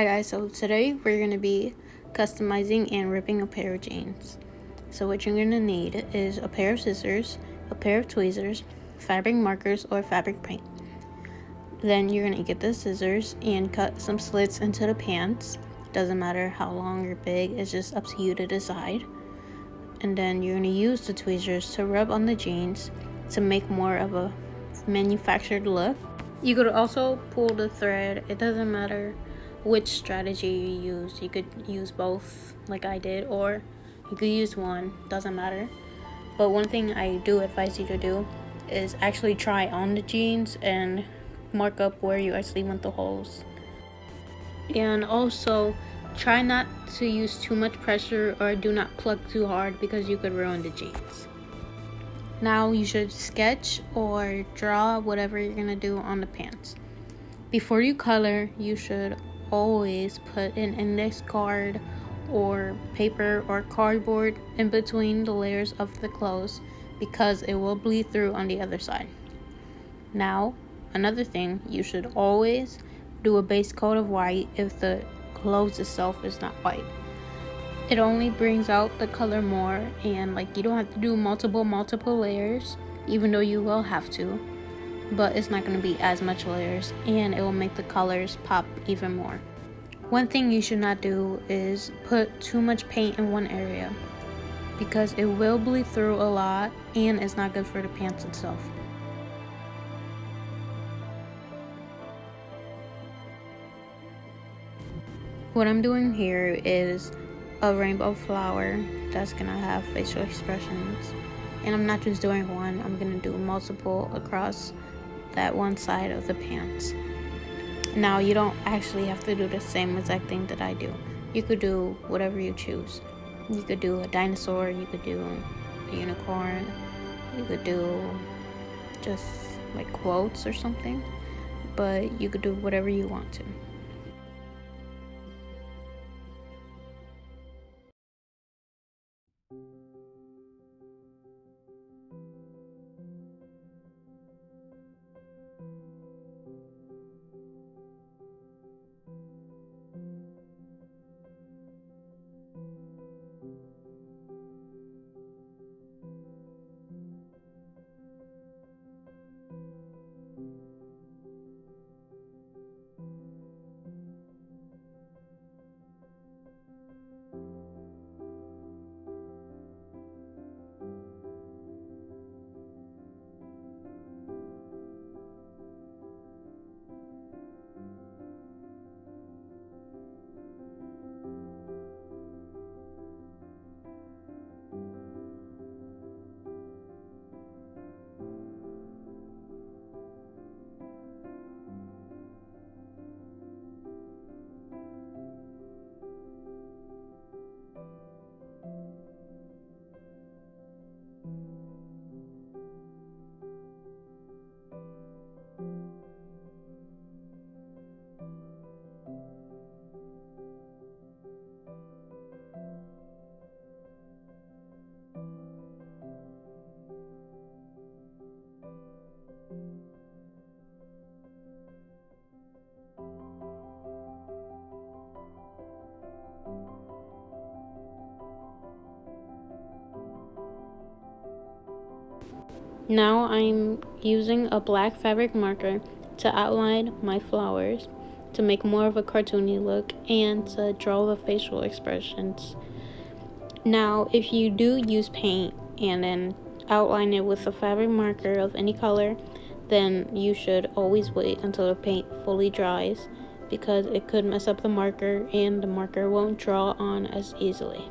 Hi guys, so today we're going to be customizing and ripping a pair of jeans. So what you're going to need is a pair of scissors, a pair of tweezers, fabric markers or fabric paint. Then you're going to get the scissors and cut some slits into the pants. Doesn't matter how long or big, it's just up to you to decide. And then you're going to use the tweezers to rub on the jeans to make more of a manufactured look. You could also pull the thread. It doesn't matter which strategy you use. You could use both like I did, or you could use one, doesn't matter. But one thing I do advise you to do is actually try on the jeans and mark up where you actually want the holes. And also try not to use too much pressure or do not pluck too hard because you could ruin the jeans. Now you should sketch or draw whatever you're gonna do on the pants. Before you color, you should always put an index card or paper or cardboard in between the layers of the clothes because it will bleed through on the other side. Now, another thing, you should always do a base coat of white if the clothes itself is not white. It only brings out the color more, and you don't have to do multiple layers, even though you will have to. But it's not going to be as much layers, and it will make the colors pop even more. One thing you should not do is put too much paint in one area because it will bleed through a lot and it's not good for the pants itself. What I'm doing here is a rainbow flower that's going to have facial expressions, and I'm not just doing one, I'm going to do multiple across that one side of the pants. Now you don't actually have to do the same exact thing that I do. You could do whatever you choose. You could do a dinosaur, you could do a unicorn, you could do just quotes or something, but you could do whatever you want to. Now I'm using a black fabric marker to outline my flowers to make more of a cartoony look and to draw the facial expressions. Now if you do use paint and then outline it with a fabric marker of any color, then you should always wait until the paint fully dries because it could mess up the marker and the marker won't draw on as easily.